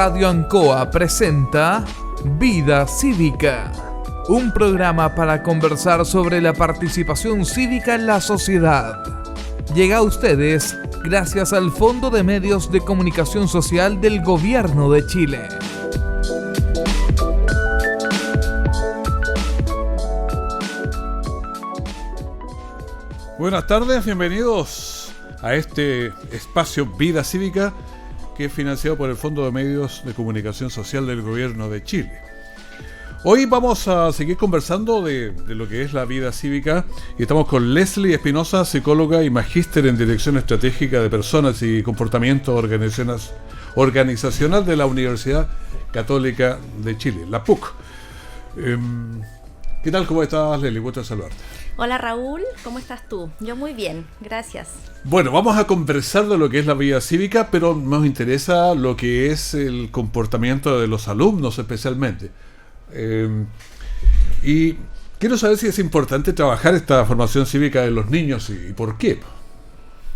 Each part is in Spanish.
Radio Ancoa presenta Vida Cívica, un programa para conversar sobre la participación cívica en la sociedad. Llega a ustedes gracias al Fondo de Medios de Comunicación Social del Gobierno de Chile. Buenas tardes, bienvenidos a este espacio Vida Cívica que es financiado por el Fondo de Medios de Comunicación Social del Gobierno de Chile. Hoy vamos a seguir conversando de lo que es la vida cívica y estamos con Leslie Espinosa, psicóloga y magíster en Dirección Estratégica de Personas y Comportamiento Organizacional de la Universidad Católica de Chile, la PUC. ¿Qué tal? ¿Cómo estás, Leslie? Gusto saludarte. Hola Raúl, ¿cómo estás tú? Yo muy bien, gracias. Bueno, vamos a conversar de lo que es la vida cívica, pero nos interesa lo que es el comportamiento de los alumnos especialmente. Y quiero saber si es importante trabajar esta formación cívica de los niños y por qué.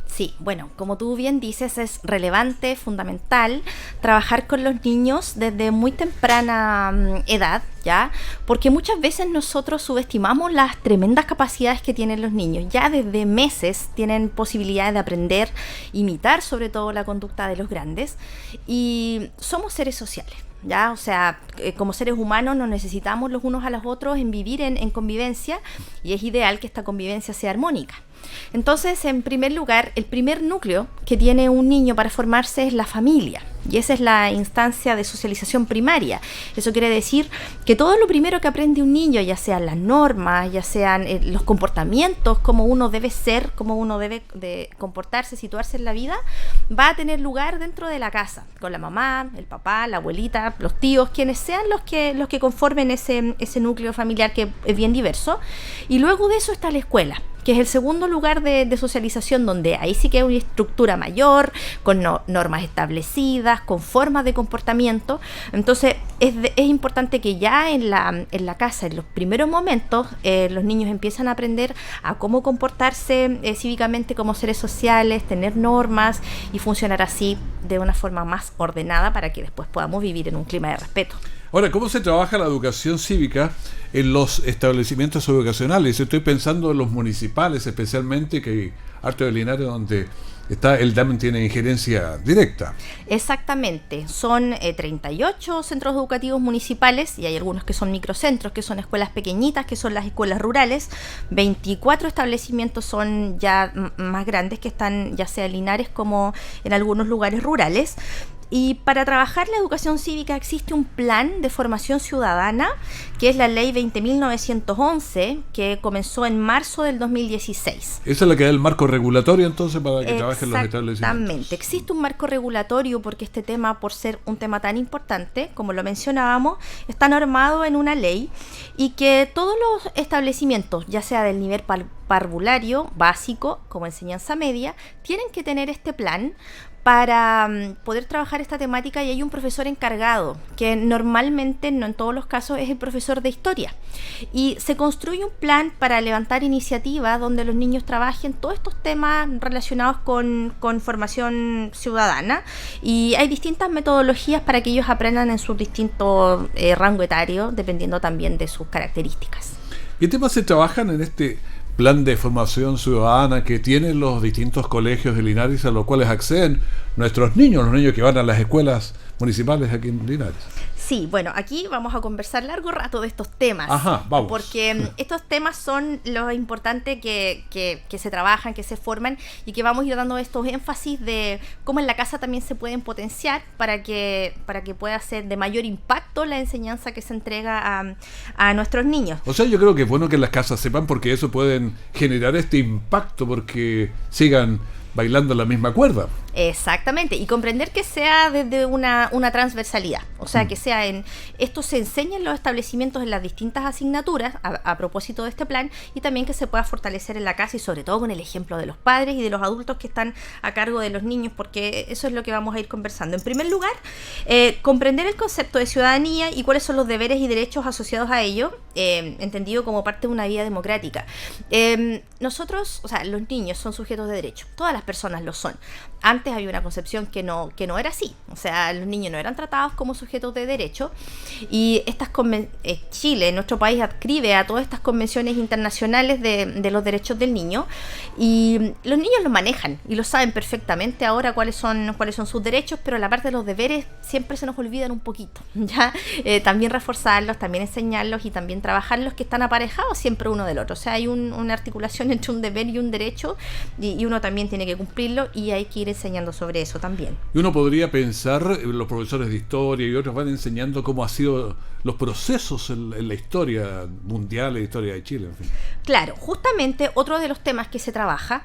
Sí, bueno, como tú bien dices, es relevante, fundamental trabajar con los niños desde muy temprana edad, ¿ya? Porque muchas veces nosotros subestimamos las tremendas capacidades que tienen los niños. Ya desde meses tienen posibilidades de aprender, imitar sobre todo la conducta de los grandes, y somos seres sociales. ¿Ya? O sea, como seres humanos nos necesitamos los unos a los otros en vivir en convivencia, y es ideal que esta convivencia sea armónica. Entonces, en primer lugar, el primer núcleo que tiene un niño para formarse es la familia, y esa es la instancia de socialización primaria. Eso quiere decir que todo lo primero que aprende un niño, ya sean las normas, ya sean los comportamientos, cómo uno debe ser, cómo uno debe de comportarse, situarse en la vida, va a tener lugar dentro de la casa, con la mamá, el papá, la abuelita, los tíos, quienes sean los que conformen ese núcleo familiar, que es bien diverso. Y luego de eso está la escuela, que es el segundo lugar de socialización, donde ahí sí que hay una estructura mayor, con normas establecidas, con formas de comportamiento. Entonces es importante que ya en la casa, en los primeros momentos, los niños empiezan a aprender a cómo comportarse cívicamente como seres sociales, tener normas y funcionar así de una forma más ordenada para que después podamos vivir en un clima de respeto. Ahora, ¿cómo se trabaja la educación cívica en los establecimientos educacionales? Estoy pensando en los municipales, especialmente, que hay harto de Linares, donde el DAM tiene injerencia directa. Exactamente, son 38 centros educativos municipales, y hay algunos que son microcentros, que son escuelas pequeñitas, que son las escuelas rurales. 24 establecimientos son ya más grandes, que están ya sea en Linares como en algunos lugares rurales. Y para trabajar la educación cívica existe un plan de formación ciudadana, que es la ley 20.911, que comenzó en marzo del 2016. ¿Esa es la que da el marco regulatorio entonces para que trabajen los establecimientos? Exactamente, existe un marco regulatorio porque este tema, por ser un tema tan importante, como lo mencionábamos, está normado en una ley, y que todos los establecimientos, ya sea del nivel parvulario, básico, como enseñanza media, tienen que tener este plan para poder trabajar esta temática, y hay un profesor encargado, que normalmente, no en todos los casos, es el profesor de historia. Y se construye un plan para levantar iniciativas donde los niños trabajen todos estos temas relacionados con formación ciudadana, y hay distintas metodologías para que ellos aprendan en su distinto rango etario, dependiendo también de sus características. ¿Qué temas se trabajan en este plan de formación ciudadana que tienen los distintos colegios de Linares, a los cuales acceden nuestros niños, los niños que van a las escuelas municipales aquí en Linares? Sí, bueno, aquí vamos a conversar largo rato de estos temas. Ajá, vamos. Porque estos temas son lo importante que se trabajan, que se forman, y que vamos a ir dando estos énfasis de cómo en la casa también se pueden potenciar para que pueda ser de mayor impacto la enseñanza que se entrega a nuestros niños. O sea, yo creo que es bueno que las casas sepan, porque eso pueden generar este impacto, porque sigan bailando la misma cuerda. Exactamente, y comprender que sea desde una transversalidad, o sea, que sea esto se enseña en los establecimientos en las distintas asignaturas a propósito de este plan, y también que se pueda fortalecer en la casa, y sobre todo con el ejemplo de los padres y de los adultos que están a cargo de los niños, porque eso es lo que vamos a ir conversando. En primer lugar, comprender el concepto de ciudadanía y cuáles son los deberes y derechos asociados a ello, entendido como parte de una vida democrática. Nosotros, o sea, los niños son sujetos de derecho, todas las personas lo son. Antes antes había una concepción que no era así. O sea, los niños no eran tratados como sujetos de derecho, y Chile, nuestro país, adscribe a todas estas convenciones internacionales de los derechos del niño, y los niños los manejan y lo saben perfectamente ahora cuáles son sus derechos, pero la parte de los deberes siempre se nos olvidan un poquito, ¿ya? También reforzarlos, también enseñarlos y también trabajarlos, que están aparejados siempre uno del otro. O sea, hay una articulación entre un deber y un derecho, y uno también tiene que cumplirlo, y hay que ir enseñando sobre eso también. Y uno podría pensar, los profesores de historia y otros van enseñando cómo han sido los procesos en la historia mundial, la historia de Chile, en fin. Claro, justamente otro de los temas que se trabaja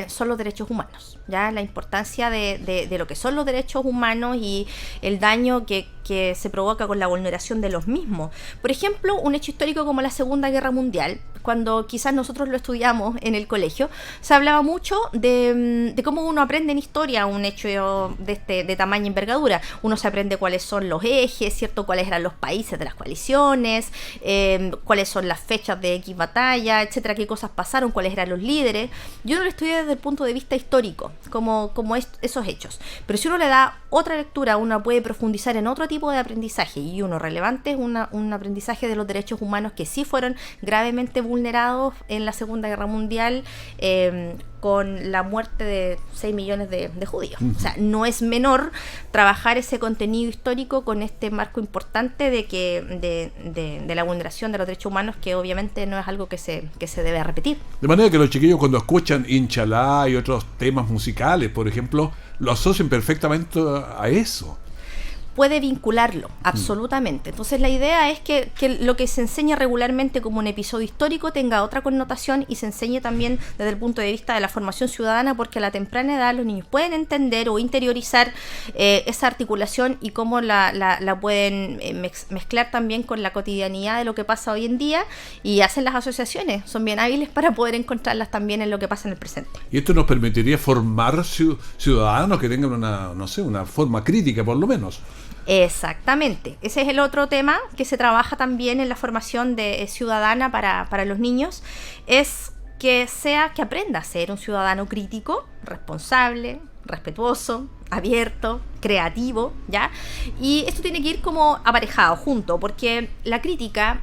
son los derechos humanos, ¿ya? La importancia de lo que son los derechos humanos y el daño que se provoca con la vulneración de los mismos. Por ejemplo, un hecho histórico como la Segunda Guerra Mundial, cuando quizás nosotros lo estudiamos en el colegio, se hablaba mucho de cómo uno aprende en historia un hecho de tamaña envergadura. Uno se aprende cuáles son los ejes, ¿cierto? Cuáles eran los países de las coaliciones, cuáles son las fechas de X batalla, etcétera, qué cosas pasaron, cuáles eran los líderes. Yo no lo estudié desde el punto de vista histórico, como esos hechos. Pero si uno le da otra lectura, uno puede profundizar en otro tipo de aprendizaje, y uno relevante es un aprendizaje de los derechos humanos que sí fueron gravemente vulnerados en la Segunda Guerra Mundial, con la muerte de 6 millones de judíos. O sea, no es menor trabajar ese contenido histórico con este marco importante de la vulneración de los derechos humanos, que obviamente no es algo que se debe repetir. De manera que los chiquillos, cuando escuchan Inchalá y otros temas musicales, por ejemplo, lo asocian perfectamente a eso. Puede vincularlo, absolutamente. Entonces la idea es que lo que se enseña regularmente como un episodio histórico tenga otra connotación, y se enseñe también desde el punto de vista de la formación ciudadana, porque a la temprana edad los niños pueden entender o interiorizar esa articulación, y cómo la pueden mezclar también con la cotidianidad de lo que pasa hoy en día, y hacen las asociaciones, son bien hábiles para poder encontrarlas también en lo que pasa en el presente. Y esto nos permitiría formar ciudadanos que tengan una forma crítica, por lo menos. Exactamente, ese es el otro tema que se trabaja también en la formación ciudadana para los niños, es que aprenda a ser un ciudadano crítico, responsable, respetuoso, abierto, creativo, ¿ya? Y esto tiene que ir como aparejado, junto, porque la crítica,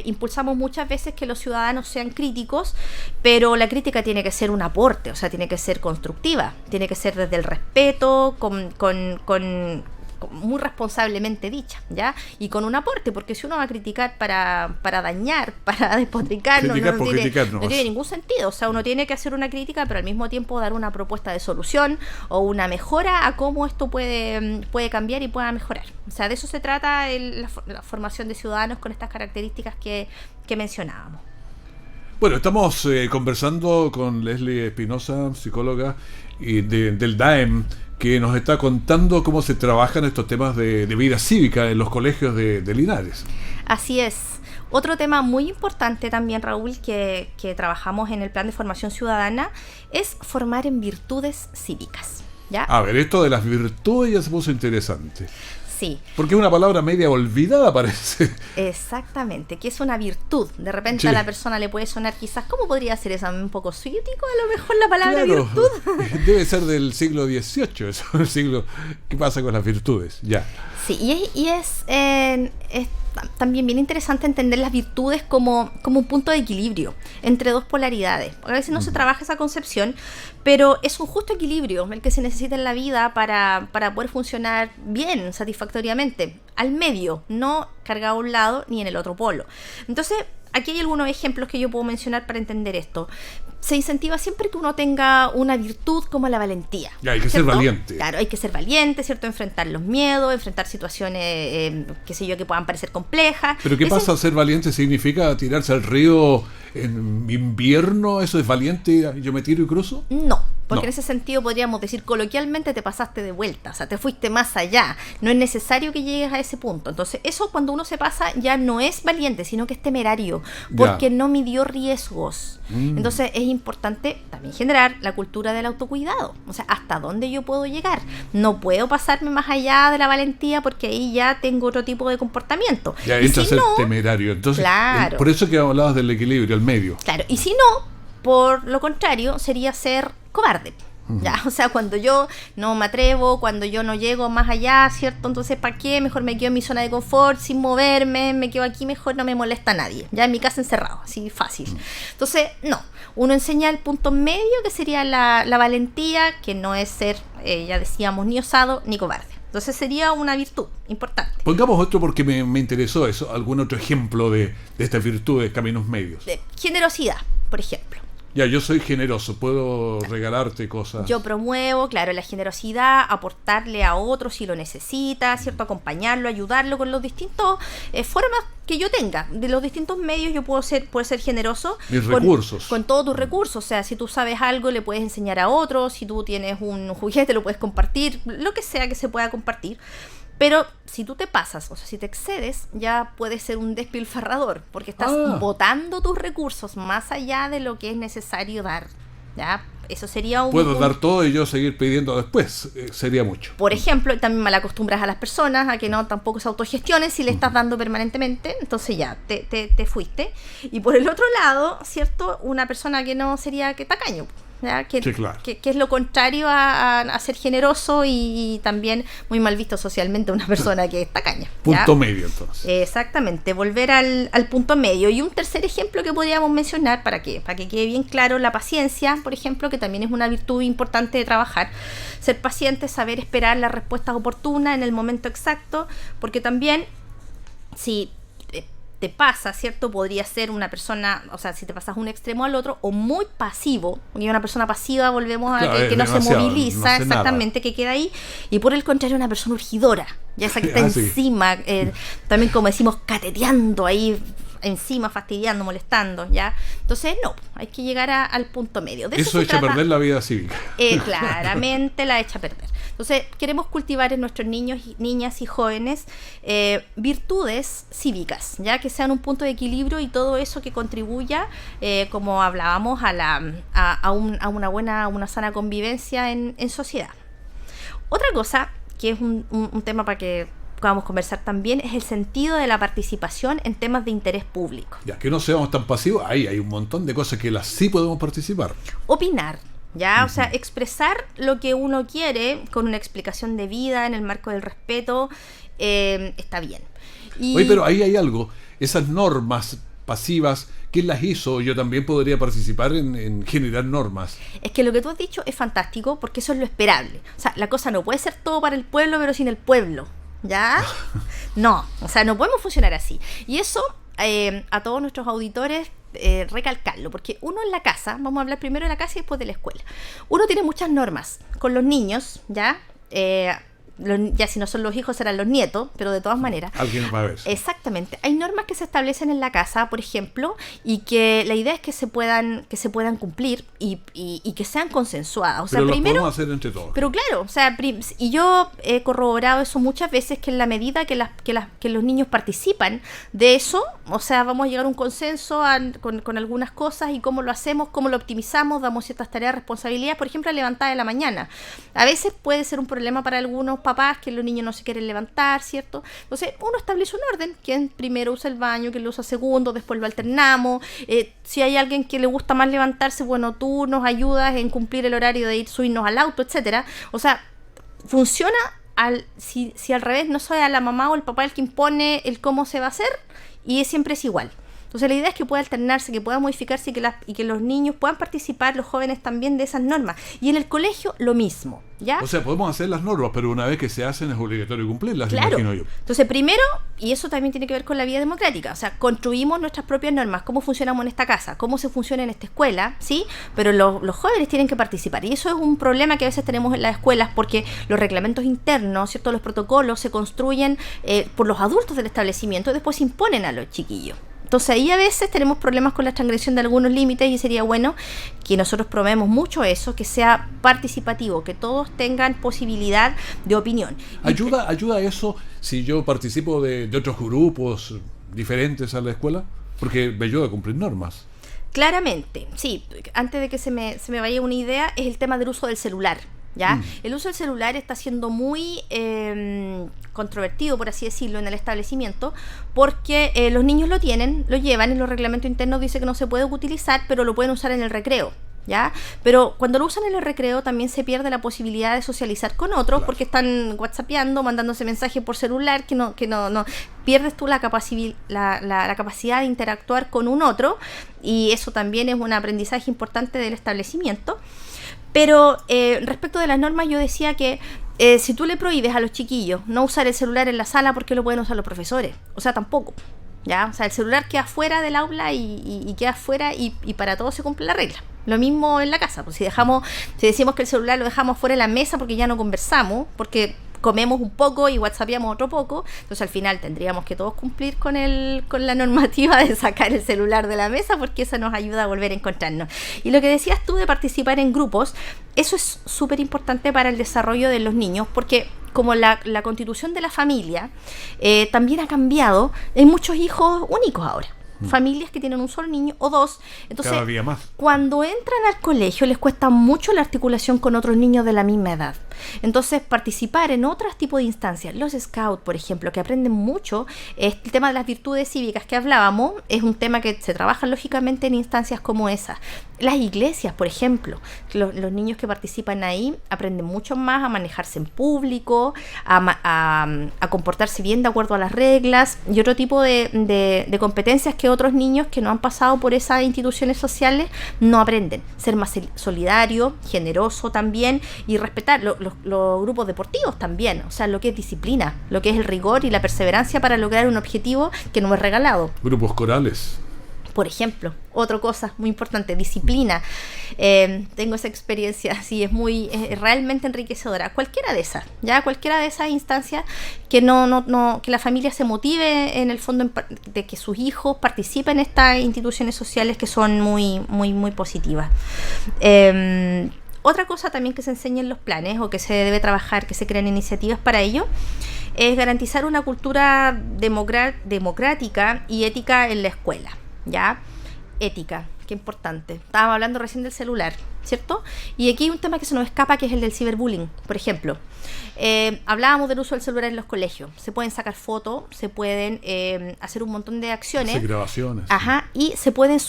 impulsamos muchas veces que los ciudadanos sean críticos, pero la crítica tiene que ser un aporte, o sea, tiene que ser constructiva, tiene que ser desde el respeto, muy responsablemente dicha, ¿ya? Y con un aporte, porque si uno va a criticar para dañar, para despotricar, no tiene ningún sentido. O sea, uno tiene que hacer una crítica, pero al mismo tiempo dar una propuesta de solución o una mejora a cómo esto puede cambiar y pueda mejorar. O sea, de eso se trata la formación de ciudadanos con estas características que mencionábamos. Bueno, estamos conversando con Leslie Espinosa, psicóloga del DAEM, que nos está contando cómo se trabajan estos temas de vida cívica en los colegios de Linares. Así es. Otro tema muy importante también, Raúl, que trabajamos en el plan de formación ciudadana, es formar en virtudes cívicas, ¿ya? A ver, esto de las virtudes ya se puso interesante. Sí. Porque es una palabra media olvidada, parece. Exactamente, que es una virtud. De repente sí. A la persona le puede sonar quizás, ¿cómo podría ser eso? Un poco soviético, a lo mejor la palabra virtud. Debe ser del siglo XVIII, eso, el siglo. ¿Qué pasa con las virtudes? Ya. Sí, y es también bien interesante entender las virtudes como un punto de equilibrio entre dos polaridades. A veces no se trabaja esa concepción, pero es un justo equilibrio el que se necesita en la vida para poder funcionar bien, satisfactoriamente, al medio, no cargado a un lado ni en el otro polo. Entonces, aquí hay algunos ejemplos que yo puedo mencionar para entender esto. Se incentiva siempre que uno tenga una virtud como la valentía. Ya, hay que ser valiente. Claro, hay que ser valiente, ¿cierto? Enfrentar los miedos, enfrentar situaciones, qué sé yo, que puedan parecer complejas. ¿Pero qué pasa? ¿Ser valiente significa tirarse al río en invierno? ¿Eso es valiente? ¿Yo me tiro y cruzo? No, porque en ese sentido podríamos decir coloquialmente te pasaste de vuelta, o sea, te fuiste más allá. No es necesario que llegues a ese punto. Entonces, eso cuando uno se pasa ya no es valiente, sino que es temerario, porque no midió riesgos. Entonces, es importante también generar la cultura del autocuidado. O sea, ¿hasta dónde yo puedo llegar? No puedo pasarme más allá de la valentía porque ahí ya tengo otro tipo de comportamiento. Ya entra a ser temerario. Entonces, claro. Por eso que hablabas del equilibrio, el medio. Claro, y si no, por lo contrario, sería ser cobarde. ¿ya? O sea, cuando yo no me atrevo, cuando yo no llego más allá, ¿cierto? Entonces, ¿para qué? Mejor me quedo en mi zona de confort, sin moverme, me quedo aquí, mejor no me molesta a nadie, ya en mi casa encerrado, así fácil. Entonces, no, uno enseña el punto medio, que sería la valentía, que no es ser, ya decíamos, ni osado ni cobarde. Entonces sería una virtud importante. Pongamos otro porque me interesó eso, algún otro ejemplo de estas virtudes, caminos medios. Generosidad, por ejemplo. Ya, yo soy generoso, puedo regalarte cosas. Yo promuevo, claro, la generosidad, aportarle a otros si lo necesita, ¿cierto? Acompañarlo, ayudarlo con los distintos formas que yo tenga. De los distintos medios yo puedo ser generoso. Mis recursos. Con todos tus recursos. O sea, si tú sabes algo, le puedes enseñar a otros. Si tú tienes un juguete, lo puedes compartir. Lo que sea que se pueda compartir. Pero si tú te pasas, o sea, si te excedes, ya puedes ser un despilfarrador, porque estás botando tus recursos más allá de lo que es necesario dar, ¿ya? Eso sería un... Puedo dar todo y yo seguir pidiendo después, sería mucho. Por ejemplo, también mal acostumbras a las personas a que no tampoco se autogestionen si le estás dando permanentemente, entonces ya, te fuiste. Y por el otro lado, ¿cierto? Una persona que no sería que tacaño, ¿ya? Sí, claro. que es lo contrario a ser generoso y también muy mal visto socialmente una persona que es tacaña. Punto medio, entonces. Exactamente, volver al punto medio. Y un tercer ejemplo que podríamos mencionar, para que quede bien claro, la paciencia, por ejemplo, que también es una virtud importante de trabajar. Ser paciente, saber esperar las respuestas oportunas en el momento exacto, porque también si te pasa, ¿cierto? Podría ser una persona, o sea, si te pasas un extremo al otro, o muy pasivo, porque una persona pasiva, volvemos a claro, que no se moviliza, no exactamente, que queda ahí, y por el contrario, una persona urgidora, ya esa que está sí. encima, también como decimos, cateteando ahí, encima, fastidiando, molestando, ¿ya? Entonces, no, hay que llegar al punto medio. De eso echa a perder la vida cívica. Claramente la echa a perder. Entonces, queremos cultivar en nuestros niños, niñas y jóvenes virtudes cívicas, ya que sean un punto de equilibrio y todo eso que contribuya, como hablábamos, a una sana convivencia en sociedad. Otra cosa, que es un tema para que vamos a conversar también, es el sentido de la participación en temas de interés público. Ya que no seamos tan pasivos, ahí hay un montón de cosas que las sí podemos participar. Opinar, ¿ya? O sea, expresar lo que uno quiere con una explicación de vida en el marco del respeto, está bien. Oye, pero ahí hay algo, esas normas pasivas, ¿quién las hizo? Yo también podría participar en generar normas. Es que lo que tú has dicho es fantástico, porque eso es lo esperable. O sea, la cosa no puede ser todo para el pueblo, pero sin el pueblo, ¿ya? No, o sea, no podemos funcionar así. Y eso, a todos nuestros auditores, recalcarlo, porque uno en la casa, vamos a hablar primero de la casa y después de la escuela, uno tiene muchas normas con los niños, ¿ya? Ya si no son los hijos serán los nietos, pero de todas maneras alguien va a ver. Exactamente, hay normas que se establecen en la casa, por ejemplo, y que la idea es que se puedan cumplir y que sean consensuadas. O sea, pero primero, lo podemos hacer entre todos. pero claro, o sea, y yo he corroborado eso muchas veces, que en la medida que los niños participan de eso, o sea, vamos a llegar a un consenso con algunas cosas, y cómo lo hacemos, cómo lo optimizamos, damos ciertas tareas, responsabilidades, por ejemplo, la levantada de la mañana. A veces puede ser un problema para algunos papás que los niños no se quieren levantar, ¿cierto? Entonces uno establece un orden, quien primero usa el baño, quien lo usa segundo, después lo alternamos. Si hay alguien que le gusta más levantarse, bueno, tú nos ayudas en cumplir el horario de subirnos al auto, etcétera. O sea, funciona si al revés, no soy a la mamá o el papá el que impone el cómo se va a hacer, y siempre es igual. Entonces la idea es que pueda alternarse, que pueda modificarse, y que los niños puedan participar, los jóvenes también, de esas normas. Y en el colegio lo mismo, ¿ya? O sea, podemos hacer las normas, pero una vez que se hacen es obligatorio cumplirlas, claro. Imagino yo. Entonces primero, y eso también tiene que ver con la vida democrática, o sea, construimos nuestras propias normas, cómo funcionamos en esta casa, cómo se funciona en esta escuela, ¿sí? Pero los jóvenes tienen que participar, y eso es un problema que a veces tenemos en las escuelas, porque los reglamentos internos, ¿cierto? Los protocolos se construyen por los adultos del establecimiento y después se imponen a los chiquillos. Entonces ahí a veces tenemos problemas con la transgresión de algunos límites, y sería bueno que nosotros promovemos mucho eso, que sea participativo, que todos tengan posibilidad de opinión. ¿Ayuda a eso si yo participo de otros grupos diferentes a la escuela? Porque me ayuda a cumplir normas. Claramente, sí. Antes de que se me vaya una idea, es el tema del uso del celular, ¿ya? El uso del celular está siendo muy controvertido, por así decirlo, en el establecimiento, porque los niños lo llevan, y los reglamentos internos dicen que no se puede utilizar, pero lo pueden usar en el recreo, ¿ya? Pero cuando lo usan en el recreo también se pierde la posibilidad de socializar con otros, Claro. porque están whatsappeando, mandándose mensajes por celular, que no pierdes tú la capacidad de interactuar con un otro, y eso también es un aprendizaje importante del establecimiento. Pero respecto de las normas, yo decía que si tú le prohíbes a los chiquillos no usar el celular en la sala, ¿por qué lo pueden usar los profesores? O sea, tampoco. ¿Ya? O sea, el celular queda fuera del aula y queda fuera, y para todo se cumple la regla. Lo mismo en la casa, pues si decimos que el celular lo dejamos fuera de la mesa porque ya no conversamos, porque comemos un poco y whatsappeamos otro poco, entonces al final tendríamos que todos cumplir con la normativa de sacar el celular de la mesa, porque eso nos ayuda a volver a encontrarnos. Y lo que decías tú de participar en grupos, eso es súper importante para el desarrollo de los niños, porque como la constitución de la familia también ha cambiado, hay muchos hijos únicos ahora. Familias que tienen un solo niño o dos. Entonces, Cada día más. cuando entran al colegio les cuesta mucho la articulación con otros niños de la misma edad. Entonces, participar en otros tipos de instancias, los scouts, por ejemplo, que aprenden mucho, el tema de las virtudes cívicas que hablábamos, es un tema que se trabaja lógicamente en instancias como esas. Las iglesias, por ejemplo, los niños que participan ahí aprenden mucho más a manejarse en público, a comportarse bien de acuerdo a las reglas, y otro tipo de competencias que otros niños que no han pasado por esas instituciones sociales no aprenden. Ser más solidario, generoso también, y respetar los grupos deportivos también, o sea, lo que es disciplina, lo que es el rigor y la perseverancia para lograr un objetivo que no es regalado. Grupos corales. Por ejemplo, otra cosa muy importante, disciplina. Tengo esa experiencia, sí, es realmente enriquecedora. Cualquiera de esas instancias que que la familia se motive en el fondo de que sus hijos participen en estas instituciones sociales que son muy, muy, muy positivas. Otra cosa también que se enseña en los planes, o que se debe trabajar, que se crean iniciativas para ello, es garantizar una cultura democrática y ética en la escuela. ¿Ya? Ética, qué importante. Estábamos hablando recién del celular, ¿cierto? Y aquí hay un tema que se nos escapa, que es el del ciberbullying, por ejemplo. Hablábamos del uso del celular en los colegios. Se pueden sacar fotos, se pueden hacer un montón de acciones. Hacer grabaciones. Ajá, y se pueden,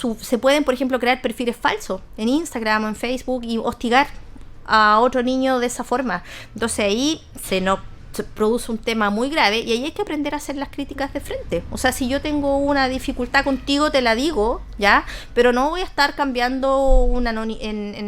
por ejemplo, crear perfiles falsos en Instagram o en Facebook y hostigar a otro niño de esa forma. Entonces ahí se produce un tema muy grave, y ahí hay que aprender a hacer las críticas de frente. O sea, si yo tengo una dificultad contigo, te la digo, ¿ya? Pero no voy a estar cambiando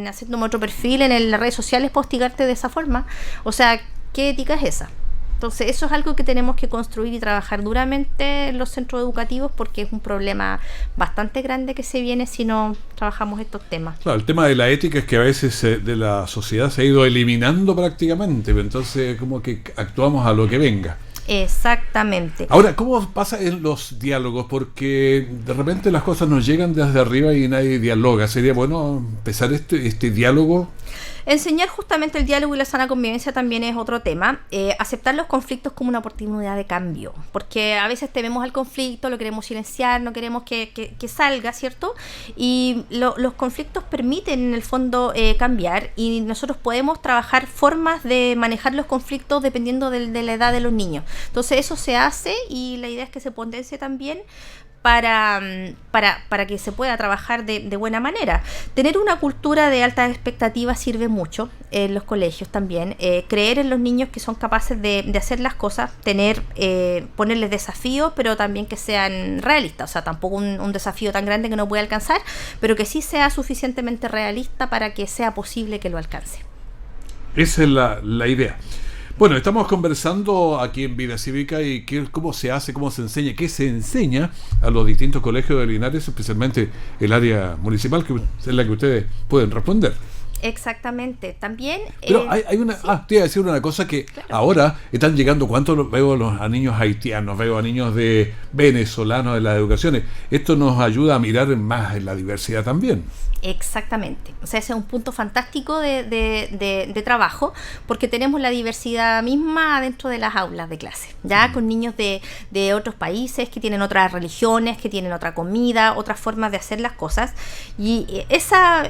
haciéndome otro perfil en las redes sociales para hostigarte de esa forma. O sea, ¿qué ética es esa? Entonces, eso es algo que tenemos que construir y trabajar duramente en los centros educativos, porque es un problema bastante grande que se viene si no trabajamos estos temas. Claro, el tema de la ética es que a veces de la sociedad se ha ido eliminando prácticamente, entonces como que actuamos a lo que venga. Exactamente. Ahora, ¿cómo pasa en los diálogos? Porque de repente las cosas nos llegan desde arriba y nadie dialoga. ¿Sería bueno empezar este diálogo? Enseñar justamente el diálogo y la sana convivencia también es otro tema. Aceptar los conflictos como una oportunidad de cambio, porque a veces tememos al conflicto, lo queremos silenciar, no queremos que salga, ¿cierto? Y los conflictos permiten en el fondo cambiar, y nosotros podemos trabajar formas de manejar los conflictos dependiendo de la edad de los niños. Entonces eso se hace, y la idea es que se potencie también para que se pueda trabajar de buena manera. Tener una cultura de altas expectativas sirve mucho en los colegios también. Creer en los niños que son capaces de hacer las cosas, ponerles desafíos, pero también que sean realistas. O sea, tampoco un desafío tan grande que no pueda alcanzar, pero que sí sea suficientemente realista para que sea posible que lo alcance. Esa es la idea. Bueno, estamos conversando aquí en Vida Cívica y cómo se hace, cómo se enseña, qué se enseña a los distintos colegios de Linares, especialmente el área municipal, que es la que ustedes pueden responder. Exactamente. También... Pero hay una... sí. te iba a decir una cosa que claro. Ahora están llegando, ¿cuánto veo a niños haitianos, veo a niños de venezolanos en las educaciones? Esto nos ayuda a mirar más en la diversidad también. Exactamente. O sea, ese es un punto fantástico de trabajo, porque tenemos la diversidad misma dentro de las aulas de clase, ya con niños de otros países que tienen otras religiones, que tienen otra comida, otras formas de hacer las cosas, y esa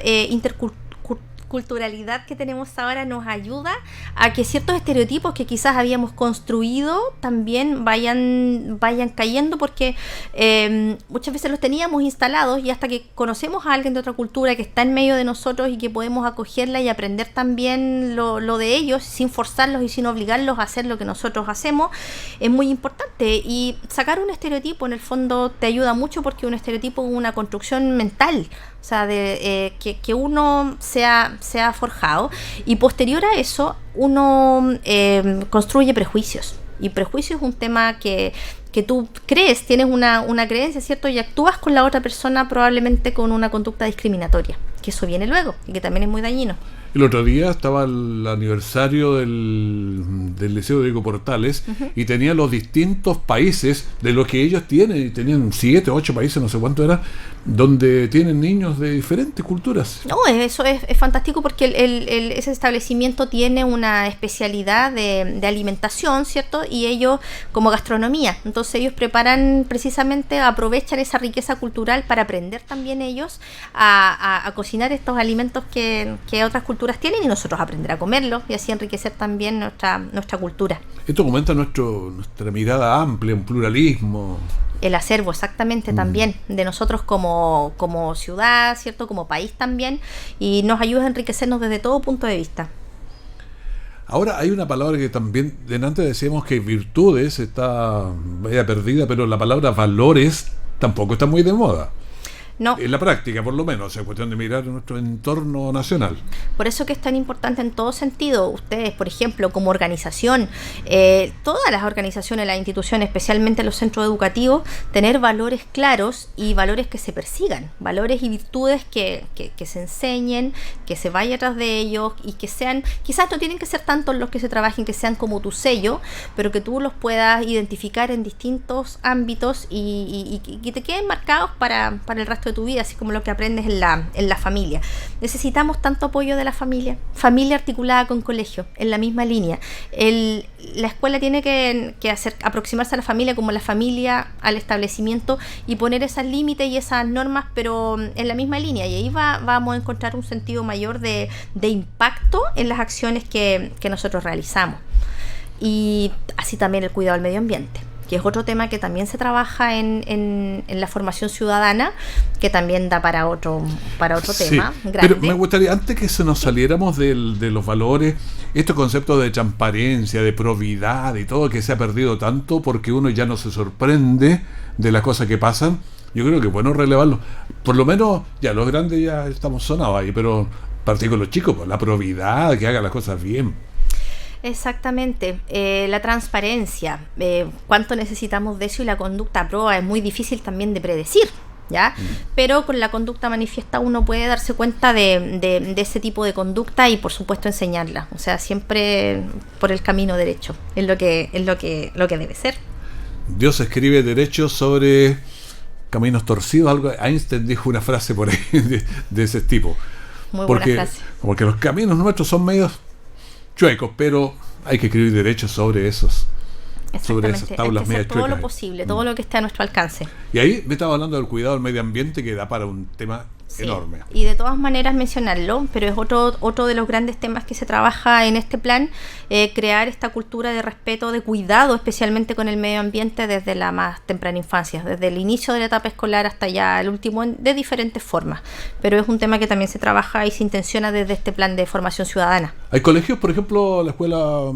culturalidad que tenemos ahora nos ayuda a que ciertos estereotipos que quizás habíamos construido también vayan cayendo, porque muchas veces los teníamos instalados, y hasta que conocemos a alguien de otra cultura que está en medio de nosotros y que podemos acogerla y aprender también lo de ellos sin forzarlos y sin obligarlos a hacer lo que nosotros hacemos, es muy importante. Y sacar un estereotipo en el fondo te ayuda mucho, porque un estereotipo es una construcción mental, o sea, que uno se ha forjado, y posterior a eso uno construye prejuicios. Y prejuicio es un tema que tú crees, tienes una creencia, ¿cierto? Y actúas con la otra persona probablemente con una conducta discriminatoria, que eso viene luego y que también es muy dañino. El otro día estaba el aniversario del Liceo Diego Portales, y tenía los distintos países de los que ellos tienen, y tenían 7, 8 países, no sé cuánto era, donde tienen niños de diferentes culturas. No, eso es fantástico, porque ese establecimiento tiene una especialidad de alimentación, ¿cierto? Y ellos, como gastronomía, entonces ellos preparan precisamente, aprovechan esa riqueza cultural para aprender también ellos a cocinar estos alimentos que otras culturas tienen, y nosotros aprender a comerlos y así enriquecer también nuestra cultura. Esto comenta nuestra mirada amplia, un pluralismo. El acervo, exactamente, también, de nosotros como ciudad, ¿cierto? Como país también, y nos ayuda a enriquecernos desde todo punto de vista. Ahora hay una palabra que también, delante decíamos que virtudes está media perdida, pero la palabra valores tampoco está muy de moda. No. En la práctica, por lo menos, es cuestión de mirar nuestro entorno nacional. Por eso que es tan importante en todo sentido. Ustedes, por ejemplo, como organización, todas las organizaciones, las instituciones, especialmente los centros educativos, tener valores claros y valores que se persigan, valores y virtudes que se enseñen, que se vaya atrás de ellos, y que sean, quizás no tienen que ser tantos los que se trabajen, que sean como tu sello, pero que tú los puedas identificar en distintos ámbitos y que te queden marcados para el resto de tu vida, así como lo que aprendes en la familia. Necesitamos tanto apoyo de la familia articulada con colegio, en la misma línea. La escuela tiene que aproximarse a la familia como la familia al establecimiento, y poner esos límites y esas normas, pero en la misma línea, y ahí vamos a encontrar un sentido mayor de impacto en las acciones que nosotros realizamos. Y así también el cuidado del medio ambiente, que es otro tema que también se trabaja en la formación ciudadana, que también da para otro tema grande. Pero me gustaría, antes que se nos saliéramos de los valores, estos conceptos de transparencia, de probidad y todo, que se ha perdido tanto porque uno ya no se sorprende de las cosas que pasan, yo creo que es bueno relevarlo. Por lo menos, ya los grandes ya estamos sonados ahí, pero partir con los chicos, pues, la probidad, que hagan las cosas bien. Exactamente, la transparencia, cuánto necesitamos de eso, y la conducta a prueba es muy difícil también de predecir, ¿ya? Pero con la conducta manifiesta uno puede darse cuenta de ese tipo de conducta, y por supuesto enseñarla, o sea, siempre por el camino derecho, es lo que debe ser. Dios escribe derechos sobre caminos torcidos, algo. Einstein dijo una frase por ahí de ese tipo. Muy buena frase. Porque los caminos nuestros son medios chuecos, pero hay que escribir derechos sobre esas tablas medias chuecas. Todo lo posible, todo lo que esté a nuestro alcance. Y ahí me estaba hablando del cuidado del medio ambiente, que da para un tema enorme. Y de todas maneras mencionarlo, pero es otro de los grandes temas que se trabaja en este plan, crear esta cultura de respeto, de cuidado, especialmente con el medio ambiente desde la más temprana infancia, desde el inicio de la etapa escolar hasta ya el último, de diferentes formas. Pero es un tema que también se trabaja y se intenciona desde este plan de formación ciudadana. Hay colegios, por ejemplo, la escuela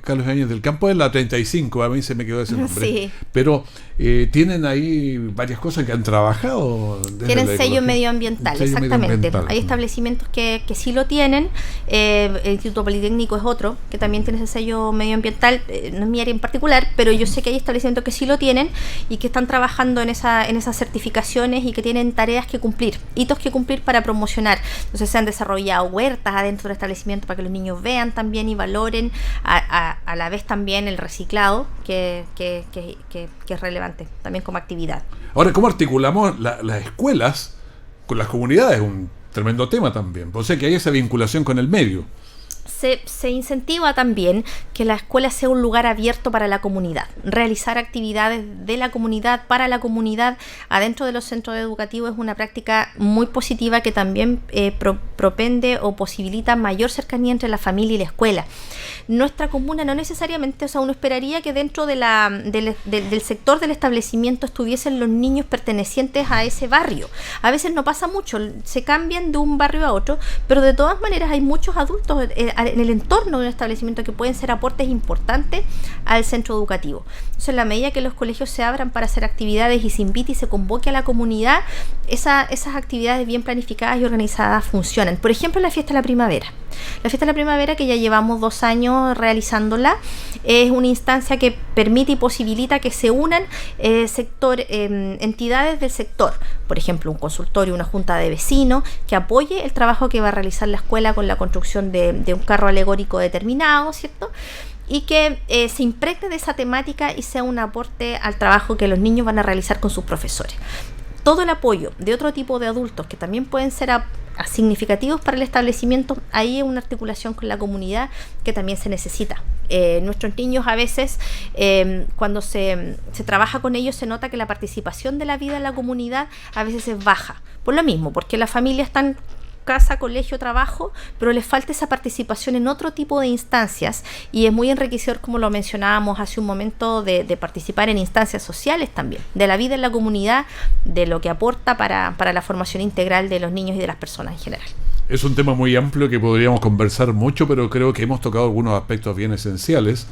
Carlos Áñez del Campo es la 35, a mí se me quedó ese nombre. Sí. Pero tienen ahí varias cosas que han trabajado. Tienen sello medioambiental, exactamente. Hay establecimientos que sí lo tienen. El Instituto Politécnico es otro, que también tiene ese sello medioambiental. No es mi área en particular, pero yo sé que hay establecimientos que sí lo tienen y que están trabajando en esas certificaciones y que tienen tareas que cumplir, hitos que cumplir para promocionar. Entonces se han desarrollado huertas adentro del establecimiento para que los niños vean también y valoren a la vez también el reciclado, que es relevante también como actividad. Ahora, ¿cómo articulamos las escuelas con las comunidades? Un tremendo tema también. O sea, que hay esa vinculación con el medio. se incentiva también que la escuela sea un lugar abierto para la comunidad, realizar actividades de la comunidad, para la comunidad, adentro de los centros educativos es una práctica muy positiva que también propende o posibilita mayor cercanía entre la familia y la escuela. Nuestra comuna no necesariamente, o sea, uno esperaría que dentro del sector del establecimiento estuviesen los niños pertenecientes a ese barrio. A veces no pasa mucho, se cambian de un barrio a otro, pero de todas maneras hay muchos adultos en el entorno de un establecimiento que pueden ser aportes importantes al centro educativo. Entonces, en la medida que los colegios se abran para hacer actividades y se invite y se convoque a la comunidad, esas actividades bien planificadas y organizadas funcionan. Por ejemplo, la fiesta de la primavera. La fiesta de la primavera, que ya llevamos 2 años realizándola, es una instancia que permite y posibilita que se unan entidades del sector. Por ejemplo, un consultorio, una junta de vecinos, que apoye el trabajo que va a realizar la escuela con la construcción de un carro alegórico determinado, ¿cierto? Y que se impregne de esa temática y sea un aporte al trabajo que los niños van a realizar con sus profesores. Todo el apoyo de otro tipo de adultos que también pueden ser significativos para el establecimiento, ahí hay una articulación con la comunidad que también se necesita. Nuestros niños a veces, cuando se trabaja con ellos, se nota que la participación de la vida en la comunidad a veces es baja. Por lo mismo, porque la familia está en casa, colegio, trabajo, pero les falta esa participación en otro tipo de instancias, y es muy enriquecedor, como lo mencionábamos hace un momento, de participar en instancias sociales también, de la vida en la comunidad, de lo que aporta para la formación integral de los niños y de las personas en general. Es un tema muy amplio que podríamos conversar mucho, pero creo que hemos tocado algunos aspectos bien esenciales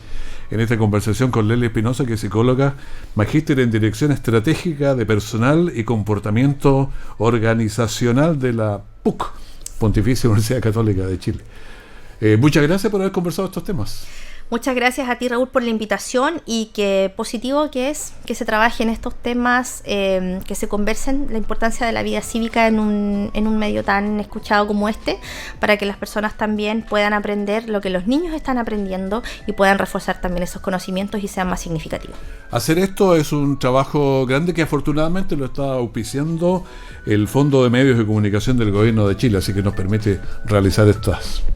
en esta conversación con Leslie Espinosa, que es psicóloga, magíster en Dirección Estratégica de Personal y Comportamiento Organizacional de la PUC, Pontificia Universidad Católica de Chile. Muchas gracias por haber conversado estos temas. Muchas gracias a ti, Raúl, por la invitación, y qué positivo que es que se trabaje en estos temas, que se conversen la importancia de la vida cívica en un medio tan escuchado como este, para que las personas también puedan aprender lo que los niños están aprendiendo y puedan reforzar también esos conocimientos y sean más significativos. Hacer esto es un trabajo grande que afortunadamente lo está auspiciando el Fondo de Medios de Comunicación del Gobierno de Chile, así que nos permite realizar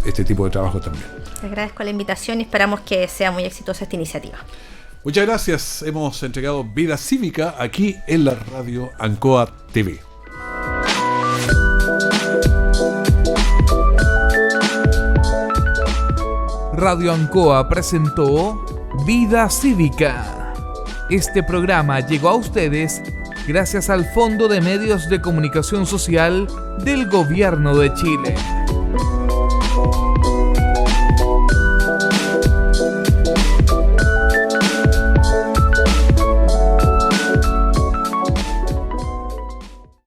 este tipo de trabajo también. Les agradezco la invitación y esperamos que sea muy exitosa esta iniciativa. Muchas gracias. Hemos entregado Vida Cívica aquí en la radio Ancoa TV. Radio Ancoa presentó Vida Cívica. Este programa llegó a ustedes gracias al Fondo de Medios de Comunicación Social del Gobierno de Chile.